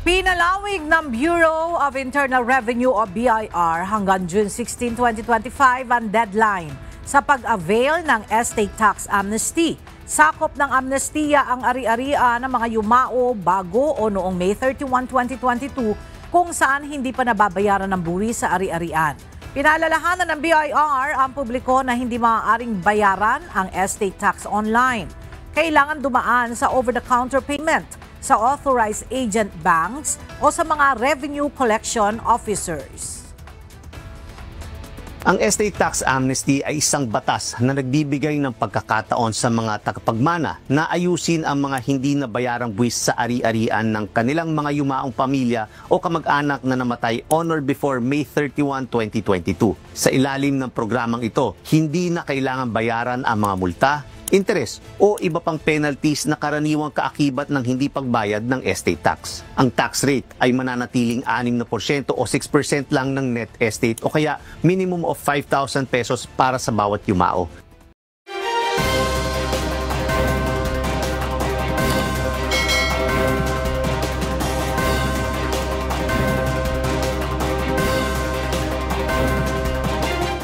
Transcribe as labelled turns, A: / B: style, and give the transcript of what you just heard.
A: Pinalawig ng Bureau of Internal Revenue o BIR hanggang June 16, 2025 ang deadline sa pag-avail ng estate tax amnesty. Sakop ng amnestiya ang ari-arian ng mga yumao bago o noong May 31, 2022 kung saan hindi pa nababayaran ng buwis sa ari-arian. Pinaalalahanan ng BIR ang publiko na hindi maaaring bayaran ang estate tax online. Kailangan dumaan sa over-the-counter payment sa authorized agent banks o sa mga revenue collection officers.
B: Ang estate tax amnesty ay isang batas na nagbibigay ng pagkakataon sa mga tagapagmana na ayusin ang mga hindi nabayarang buwis sa ari-arian ng kanilang mga yumaong pamilya o kamag-anak na namatay on or before May 31, 2022. Sa ilalim ng programang ito, hindi na kailangan bayaran ang mga multa, interes o iba pang penalties na karaniwang kaakibat ng hindi pagbayad ng estate tax. Ang tax rate ay mananatiling 6% o 6% lang ng net estate o kaya minimum of 5,000 pesos para sa bawat yumao.